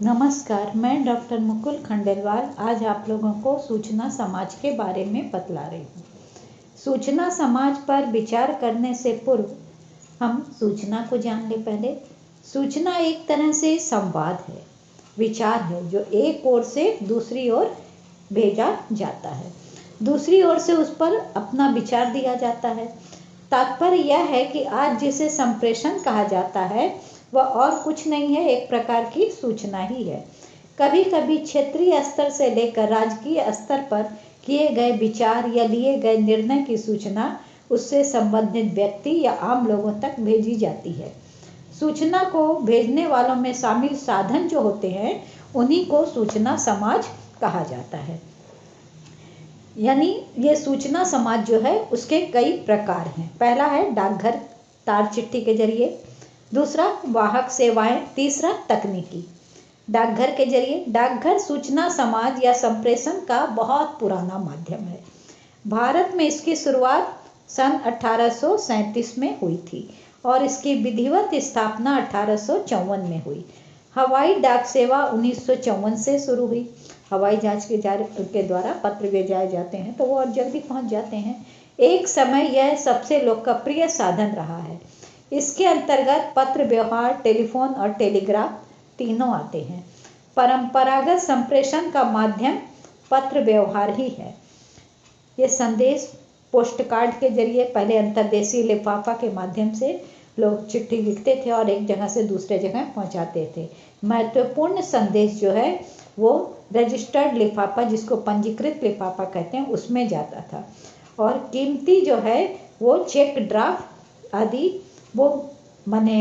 नमस्कार, मैं डॉक्टर मुकुल खंडेलवाल आज आप लोगों को सूचना समाज के बारे में बतला रही हूँ। सूचना समाज पर विचार करने से पूर्व हम सूचना को जान ले। पहले सूचना एक तरह से संवाद है, विचार है जो एक ओर से दूसरी ओर भेजा जाता है, दूसरी ओर से उस पर अपना विचार दिया जाता है। तात्पर्य यह है कि आज जिसे संप्रेषण कहा जाता है वह और कुछ नहीं है, एक प्रकार की सूचना ही है। कभी कभी क्षेत्रीय स्तर से लेकर राजकीय स्तर पर किए गए विचार या लिए गए निर्णय की सूचना उससे संबंधित व्यक्ति या आम लोगों तक भेजी जाती है। सूचना को भेजने वालों में शामिल साधन जो होते हैं उन्हीं को सूचना समाज कहा जाता है। यानी ये सूचना समाज जो है उसके कई प्रकार हैं। पहला है डाकघर, तार चिट्ठी के जरिए। दूसरा वाहक सेवाएं। तीसरा तकनीकी। डाकघर के जरिए। डाकघर सूचना समाज या संप्रेषण का बहुत पुराना माध्यम है। भारत में इसकी शुरुआत सन 1837 में हुई थी और इसकी विधिवत स्थापना 1854 में हुई। हवाई डाक सेवा 1954 से शुरू हुई। हवाई जहाज के द्वारा पत्र भेजाए जाते हैं तो वो और जल्दी पहुंच जाते हैं। एक समय यह सबसे लोकप्रिय साधन रहा है। इसके अंतर्गत पत्र व्यवहार, टेलीफोन और टेलीग्राफ तीनों आते हैं। परंपरागत संप्रेषण का माध्यम पत्र व्यवहार ही है। ये संदेश पोस्ट कार्ड के जरिए, पहले अंतर्देशीय लिफाफा के माध्यम से लोग चिट्ठी लिखते थे और एक जगह से दूसरे जगह पहुंचाते थे। महत्वपूर्ण संदेश जो है वो रजिस्टर्ड लिफाफा, जिसको पंजीकृत लिफाफा कहते हैं, उसमें जाता था। और कीमती जो है वो चेक ड्राफ्ट आदि, वो माने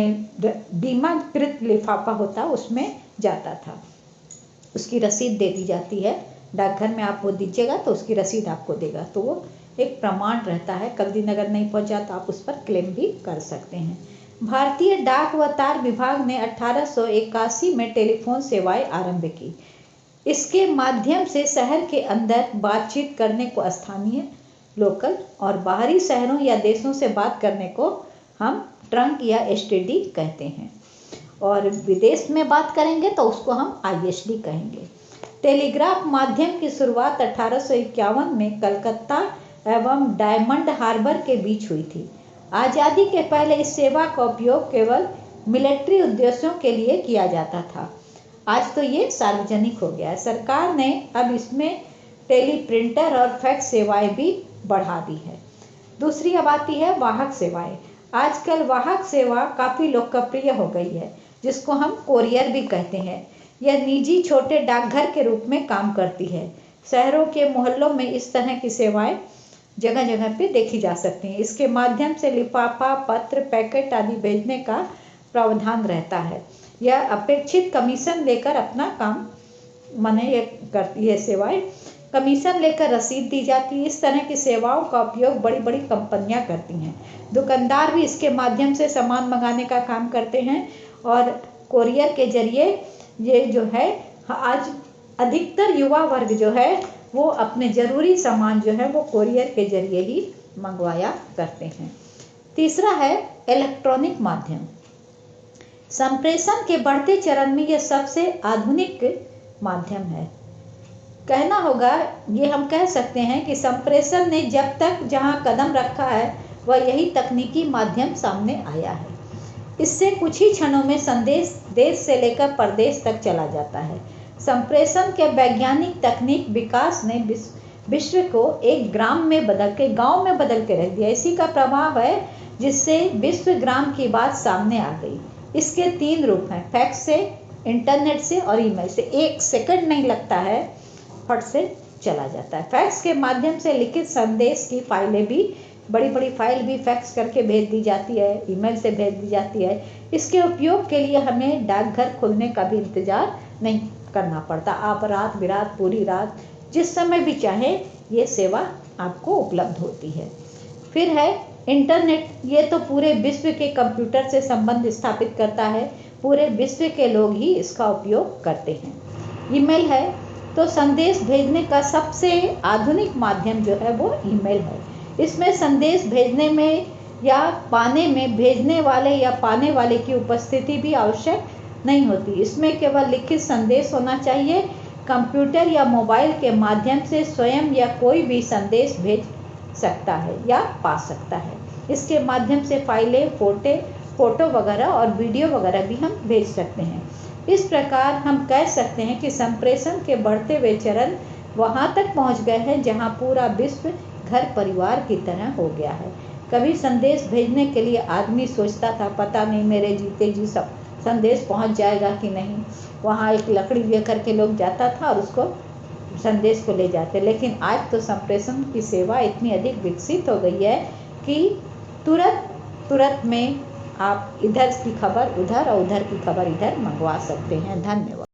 बीमाकृत लिफाफा होता, उसमें जाता था। उसकी रसीद दे दी जाती है। डाकघर में आप वो दीजिएगा तो उसकी रसीद आपको देगा, तो वो एक प्रमाण रहता है। कभी अगर नहीं पहुंचा तो आप उस पर क्लेम भी कर सकते हैं। भारतीय डाक व तार विभाग ने 1881 में टेलीफोन सेवाएं आरंभ की। इसके माध्यम से शहर के अंदर बातचीत करने को स्थानीय, लोकल और बाहरी शहरों या देशों से बात करने को हम ट्रंक या एसटीडी कहते हैं, और विदेश में बात करेंगे तो उसको हम आईएसडी कहेंगे। टेलीग्राफ माध्यम की शुरुआत 1851 में कलकत्ता एवं डायमंड हार्बर के बीच हुई थी। आज़ादी के पहले इस सेवा का उपयोग केवल मिलिट्री उद्देश्यों के लिए किया जाता था। आज तो ये सार्वजनिक हो गया है। सरकार ने अब इसमें टेलीप्रिंटर और फैक्स सेवाएं भी बढ़ा दी है। दूसरी अब आती है वाहक सेवाएं। आजकल वाहक सेवा काफ़ी लोकप्रिय हो गई है, जिसको हम कोरियर भी कहते हैं। यह निजी छोटे डाकघर के रूप में काम करती है। शहरों के मोहल्लों में इस तरह की सेवाएं जगह जगह पे देखी जा सकती हैं। इसके माध्यम से लिफाफा, पत्र, पैकेट आदि भेजने का प्रावधान रहता है। यह अपेक्षित कमीशन लेकर अपना काम माने ये करती है। सेवाएं कमीशन लेकर रसीद दी जाती है। इस तरह की सेवाओं का उपयोग बड़ी बड़ी कंपनियां करती हैं। दुकानदार भी इसके माध्यम से सामान मंगाने का काम करते हैं, और कोरियर के जरिए ये जो है आज अधिकतर युवा वर्ग जो है वो अपने ज़रूरी सामान जो है वो कोरियर के जरिए ही मंगवाया करते हैं। तीसरा है इलेक्ट्रॉनिक माध्यम। संप्रेषण के बढ़ते चरण में यह सबसे आधुनिक माध्यम है। कहना होगा, ये हम कह सकते हैं कि संप्रेषण ने जब तक जहां कदम रखा है वह यही तकनीकी माध्यम सामने आया है। इससे कुछ ही क्षणों में संदेश देश से लेकर परदेश तक चला जाता है। संप्रेषण के वैज्ञानिक तकनीक विकास ने विश्व को एक गांव में बदल के रख दिया। इसी का प्रभाव है जिससे विश्व ग्राम की बात सामने आ गई। इसके 3 रूप हैं, फैक्स से, इंटरनेट से और ईमेल से। 1 सेकंड नहीं लगता है, फट से चला जाता है। फैक्स के माध्यम से लिखित संदेश की फाइलें भी, बड़ी बड़ी फाइल भी फैक्स करके भेज दी जाती है, ईमेल से भेज दी जाती है। इसके उपयोग के लिए हमें डाकघर खुलने का भी इंतज़ार नहीं करना पड़ता। आप रात बिरात, पूरी रात, जिस समय भी चाहे ये सेवा आपको उपलब्ध होती है। फिर है इंटरनेट। ये तो पूरे विश्व के कंप्यूटर से संबंध स्थापित करता है। पूरे विश्व के लोग ही इसका उपयोग करते हैं। ईमेल है तो संदेश भेजने का सबसे आधुनिक माध्यम जो है वो ईमेल है। इसमें संदेश भेजने में या पाने में भेजने वाले या पाने वाले की उपस्थिति भी आवश्यक नहीं होती। इसमें केवल लिखित संदेश होना चाहिए। कंप्यूटर या मोबाइल के माध्यम से स्वयं या कोई भी संदेश भेज सकता है या पा सकता है। इसके माध्यम से फाइलें, फोटो वगैरह और वीडियो वगैरह भी हम भेज सकते हैं। इस प्रकार हम कह सकते हैं कि संप्रेषण के बढ़ते हुए चरण वहाँ तक पहुँच गए हैं जहाँ पूरा विश्व घर परिवार की तरह हो गया है। कभी संदेश भेजने के लिए आदमी सोचता था पता नहीं मेरे जीते जी सब संदेश पहुंच जाएगा कि नहीं। वहाँ एक लकड़ी लेकर के लोग जाता था और उसको संदेश को ले जाते। लेकिन आज तो संप्रेषण की सेवा इतनी अधिक विकसित हो गई है कि तुरंत में आप इधर की खबर उधर और उधर की खबर इधर मंगवा सकते हैं। धन्यवाद।